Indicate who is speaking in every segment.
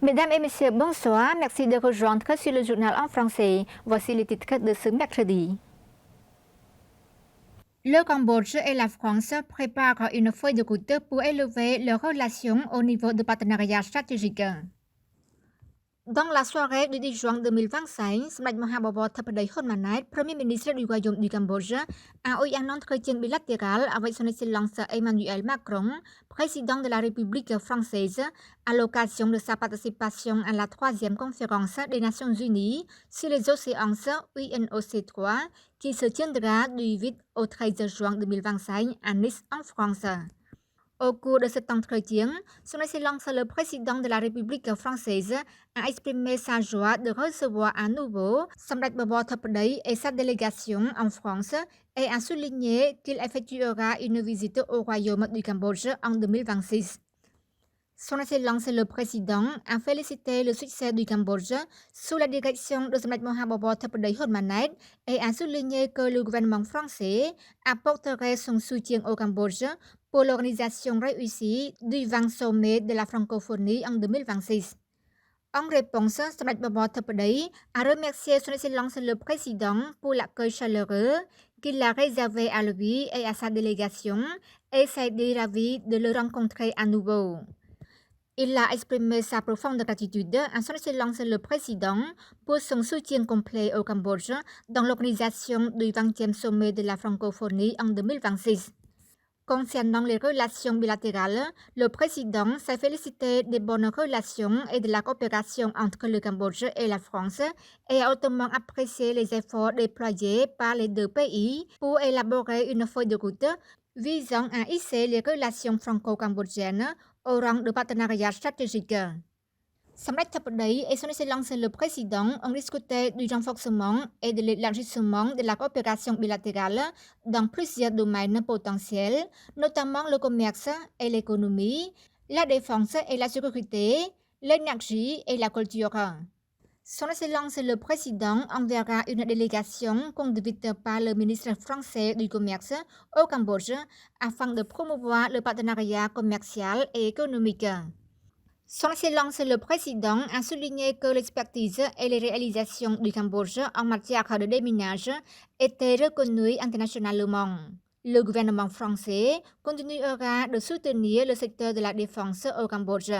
Speaker 1: Mesdames et messieurs, bonsoir. Merci de rejoindre sur le journal en français. Voici les titres de ce mercredi. Le Cambodge et la France préparent une feuille de route pour élever leurs relations au niveau de partenariat stratégique. Dans la soirée du 10 juin 2025, សម្ដេចមហាបវរធិបតីហ៊ុនម៉ាណែត Premier ministre du Royaume du Cambodge, a eu un entretien bilatéral avec son Excellence Emmanuel Macron, président de la République française, à l'occasion de sa participation à la 3e conférence des Nations Unies sur les océans UNOC3, qui se tiendra du 8 au 13 juin 2025 à Nice, en France. Au cours de cet entretien, son Excellence le Président de la République française a exprimé sa joie de recevoir à nouveau Samdech Bawor Thapady et sa délégation en France et a souligné qu'il effectuera une visite au Royaume du Cambodge en 2026. Son Excellence le Président a félicité le succès du Cambodge sous la direction de Samdech Maha Bawor Thapady Hun Manet et a souligné que le gouvernement français apporterait son soutien au Cambodge pour l'organisation réussie du 20 sommet de la francophonie en 2026. En réponse, Samdech Bawor Thapady a remercié son Excellence le Président pour l'accueil chaleureux qu'il a réservé à lui et à sa délégation et s'est dit ravi de le rencontrer à nouveau. Il a exprimé sa profonde gratitude à son Excellence le Président pour son soutien complet au Cambodge dans l'organisation du 20e sommet de la francophonie en 2026. Concernant les relations bilatérales, le Président s'est félicité des bonnes relations et de la coopération entre le Cambodge et la France et a hautement apprécié les efforts déployés par les deux pays pour élaborer une feuille de route visant à hisser les relations franco-cambodgiennes au rang de partenariat stratégique. Samdech Thapady et son Excellence le Président ont discuté du renforcement et de l'élargissement de la coopération bilatérale dans plusieurs domaines potentiels, notamment le commerce et l'économie, la défense et la sécurité, l'énergie et la culture. Son Excellence le Président enverra une délégation conduite par le ministre français du Commerce au Cambodge afin de promouvoir le partenariat commercial et économique. Son Excellence le Président a souligné que l'expertise et les réalisations du Cambodge en matière de déminage étaient reconnues internationalement. Le gouvernement français continuera de soutenir le secteur de la défense au Cambodge.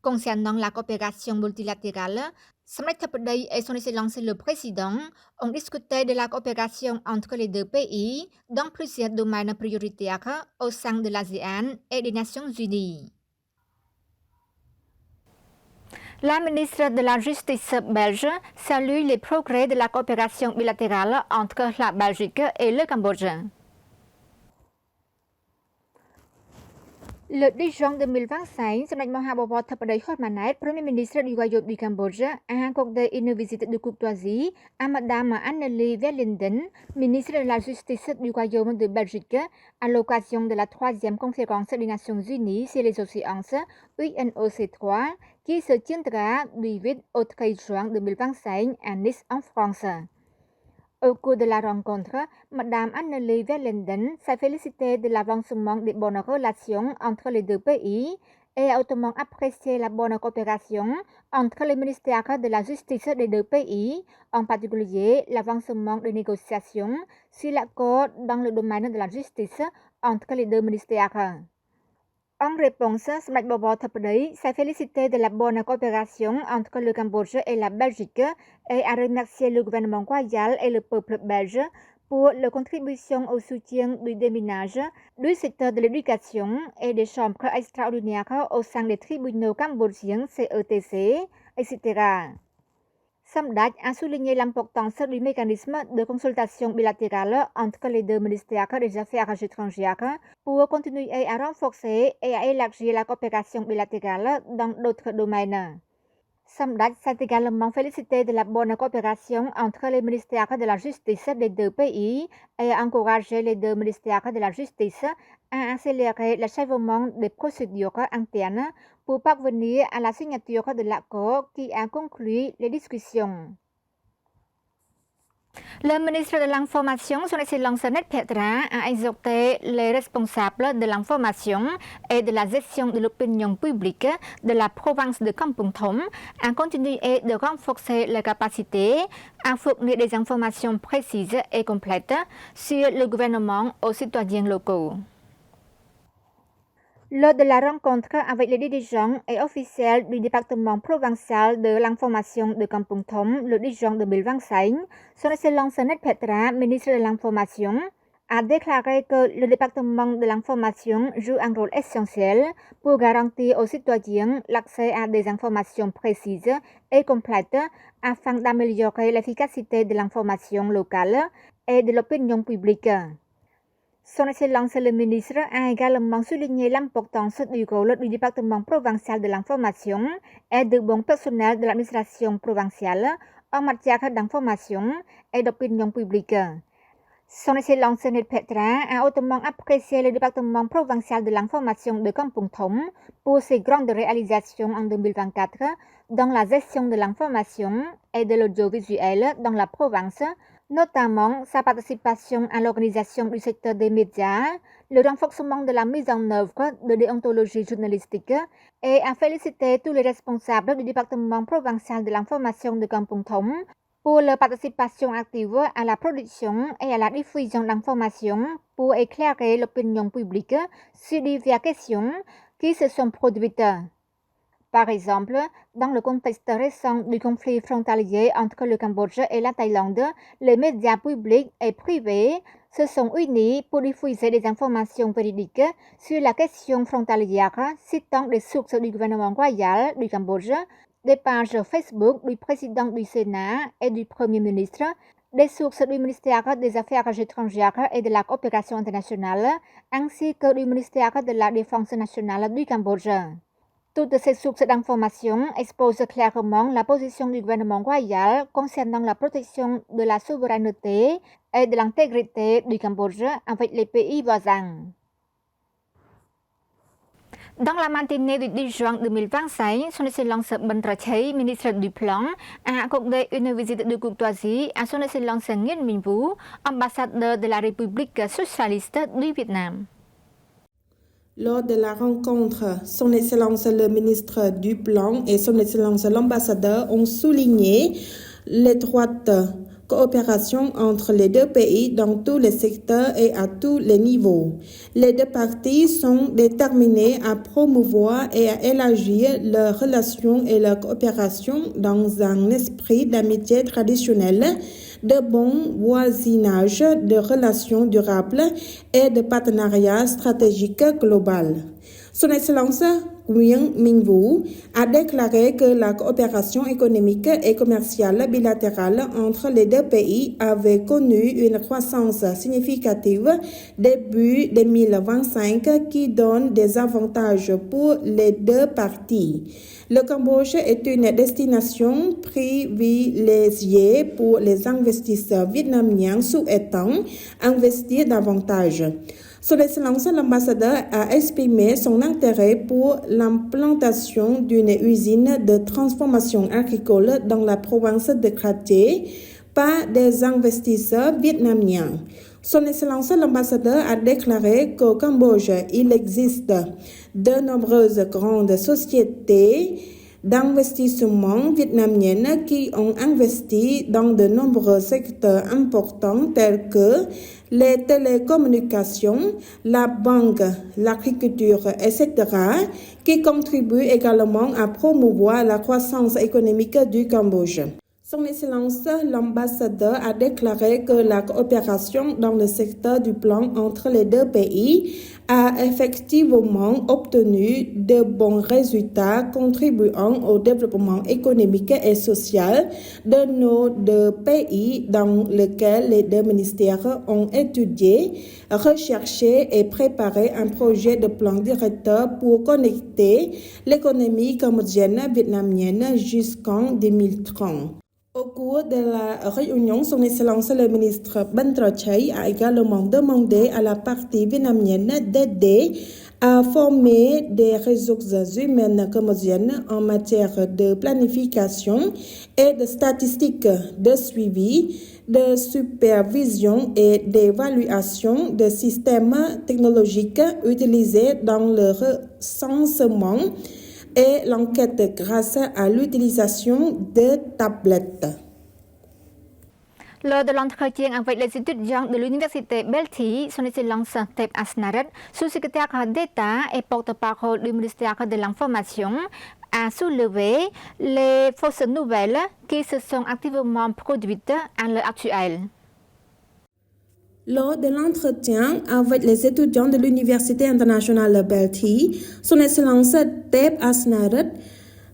Speaker 1: Concernant la coopération multilatérale, Samdech Thapady et son Excellence le Président ont discuté de la coopération entre les deux pays dans plusieurs domaines prioritaires au sein de l'ASEAN et des Nations Unies. La ministre de la Justice belge salue les progrès de la coopération bilatérale entre la Belgique et le Cambodge. Le 10 juin 2025, Samdech Maha Bawor Thapady Hun Manet, Premier ministre du Royaume du Cambodge, a accordé une visite de courtoisie à Madame Annelie Verlinden, ministre de la Justice du Royaume de Belgique, à l'occasion de la 3e conférence des Nations Unies sur les océans UNOC3, qui se tiendra du 8 au 13 juin 2025 à Nice, en France. Au cours de la rencontre, Madame Annelie Verlinden s'est félicitée de l'avancement des bonnes relations entre les deux pays et a hautement apprécié la bonne coopération entre les ministères de la justice des deux pays, en particulier l'avancement des négociations sur l'accord dans le domaine de la justice entre les deux ministères. En réponse, Samdech Bawor Thapady s'est félicité de la bonne coopération entre le Cambodge et la Belgique et a remercié le gouvernement royal et le peuple belge pour leur contribution au soutien du déminage, du secteur de l'éducation et des chambres extraordinaires au sein des tribunaux cambodgiens CETC, etc. Samdech a souligné l'importance du mécanisme de consultation bilatérale entre les deux ministères des Affaires étrangères pour continuer à renforcer et à élargir la coopération bilatérale dans d'autres domaines. Samdech s'est également félicité de la bonne coopération entre les ministères de la Justice des deux pays et a encouragé les deux ministères de la Justice à accélérer l'achèvement des procédures internes pour parvenir à la signature de l'accord qui a conclu les discussions. Le ministre de l'Information, son Excellence Net Petra, a exhorté les responsables de l'information et de la gestion de l'opinion publique de la province de Kampong Thom à continuer de renforcer les capacités à fournir des informations précises et complètes sur le gouvernement aux citoyens locaux. Lors de la rencontre avec les dirigeants et officiels du département provincial de l'information de Kampong Thom le 10 juin 2025, son Excellence Net Petra, ministre de l'Information, a déclaré que le département de l'information joue un rôle essentiel pour garantir aux citoyens l'accès à des informations précises et complètes afin d'améliorer l'efficacité de l'information locale et de l'opinion publique. Son Excellence le ministre a également souligné l'importance du rôle du département provincial de l'information et du bon personnel de l'administration provinciale en matière d'information et d'opinion publique. Son Excellence Net Petra a hautement apprécié le département provincial de l'information de Kampong Thom pour ses grandes réalisations en 2024 dans la gestion de l'information et de l'audiovisuel dans la province, notamment sa participation à l'organisation du secteur des médias, le renforcement de la mise en œuvre de déontologie journalistique et a félicité tous les responsables du département provincial de l'information de Kampong Thom pour leur participation active à la production et à la diffusion d'informations pour éclairer l'opinion publique sur diverses questions qui se sont produites. Par exemple, dans le contexte récent du conflit frontalier entre le Cambodge et la Thaïlande, les médias publics et privés se sont unis pour diffuser des informations véridiques sur la question frontalière, citant des sources du gouvernement royal du Cambodge, des pages Facebook du président du Sénat et du Premier ministre, des sources du ministère des Affaires étrangères et de la coopération internationale, ainsi que du ministère de la Défense nationale du Cambodge. Toutes ces sources d'informations exposent clairement la position du gouvernement royal concernant la protection de la souveraineté et de l'intégrité du Cambodge avec les pays voisins. Dans la matinée du 10 juin 2025, son Excellence Ben Trachey, ministre du Plan, a accordé une visite de courtoisie à son Excellence Nguyen Minh Vu, ambassadeur de la République socialiste du Vietnam.
Speaker 2: Lors de la rencontre, son Excellence le ministre du Plan et son Excellence l'ambassadeur ont souligné l'étroite coopération entre les deux pays dans tous les secteurs et à tous les niveaux. Les deux parties sont déterminées à promouvoir et à élargir leurs relations et leur coopération dans un esprit d'amitié traditionnelle, de bon voisinage, de relations durables et de partenariat stratégique global. Son Excellence Nguyen Minh Vu a déclaré que la coopération économique et commerciale bilatérale entre les deux pays avait connu une croissance significative début 2025 qui donne des avantages pour les deux parties. Le Cambodge est une destination privilégiée pour les investisseurs vietnamiens souhaitant investir davantage. Son Excellence l'ambassadeur a exprimé son intérêt pour l'implantation d'une usine de transformation agricole dans la province de Kratie par des investisseurs vietnamiens. Son Excellence l'ambassadeur a déclaré qu'au Cambodge, il existe de nombreuses grandes sociétés d'investissement vietnamiennes qui ont investi dans de nombreux secteurs importants tels que les télécommunications, la banque, l'agriculture, etc., qui contribuent également à promouvoir la croissance économique du Cambodge. Son Excellence l'ambassadeur a déclaré que la coopération dans le secteur du plan entre les deux pays a effectivement obtenu de bons résultats contribuant au développement économique et social de nos deux pays dans lequel les deux ministères ont étudié, recherché et préparé un projet de plan directeur pour connecter l'économie cambodgienne vietnamienne jusqu'en 2030. Au cours de la réunion, Son Excellence le ministre Ben Trochai a également demandé à la partie vietnamienne d'aider à former des ressources humaines cambodgiennes en matière de planification et de statistiques, de suivi, de supervision et d'évaluation des systèmes technologiques utilisés dans le recensement et l'enquête grâce à l'utilisation de tablettes.
Speaker 1: Lors de l'entretien avec les étudiants de l'université Belty, son Excellence Tep Asnaret, sous-secrétaire d'État et porte-parole du ministère de l'Information, a soulevé les fausses nouvelles qui se sont activement produites à l'heure actuelle.
Speaker 2: Lors de l'entretien avec les étudiants de l'Université internationale Belty, Son Excellence Tep Asnaret,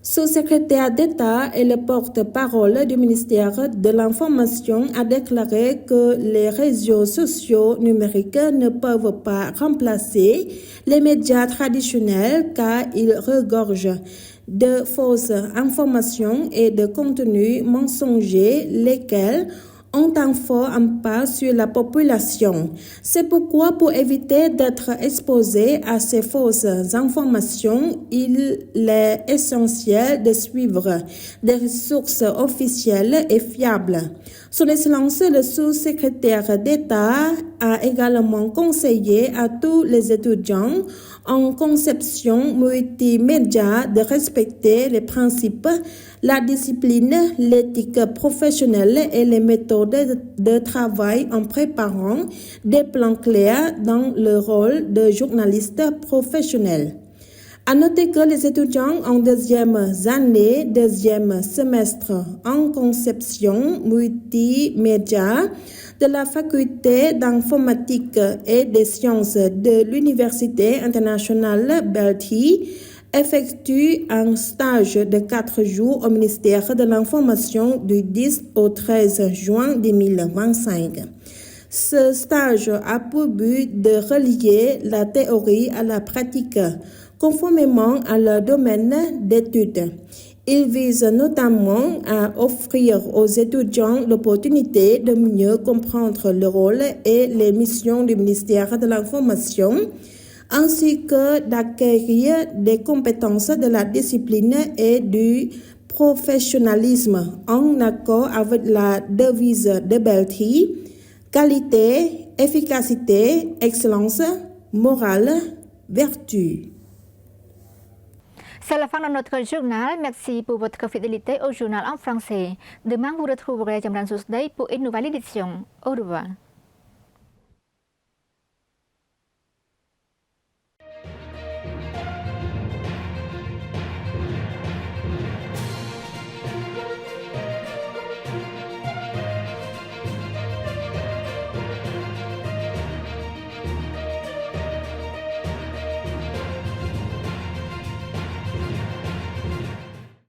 Speaker 2: sous-secrétaire d'État et le porte-parole du ministère de l'Information, a déclaré que les réseaux sociaux numériques ne peuvent pas remplacer les médias traditionnels car ils regorgent de fausses informations et de contenus mensongers, lesquels ont un fort impact sur la population. C'est pourquoi, pour éviter d'être exposé à ces fausses informations, il est essentiel de suivre des ressources officielles et fiables. Son Excellence, le sous-secrétaire d'État, a également conseillé à tous les étudiants en conception multimédia de respecter les principes, la discipline, l'éthique professionnelle et les méthodes de travail en préparant des plans clairs dans le rôle de journaliste professionnel. À noter que les étudiants en deuxième année, deuxième semestre en conception multimédia de la faculté d'informatique et des sciences de l'Université internationale Belty effectuent un stage de 4 jours au ministère de l'Information du 10 au 13 juin 2025. Ce stage a pour but de relier la théorie à la pratique, conformément à leur domaine d'études. Il vise notamment à offrir aux étudiants l'opportunité de mieux comprendre le rôle et les missions du ministère de l'Information, ainsi que d'acquérir des compétences de la discipline et du professionnalisme en accord avec la devise de Belty: qualité, efficacité, excellence, morale, vertu.
Speaker 1: C'est la fin de notre journal. Merci pour votre fidélité au journal en français. Demain, vous retrouverez Jamran Sousday pour une nouvelle édition. Au revoir.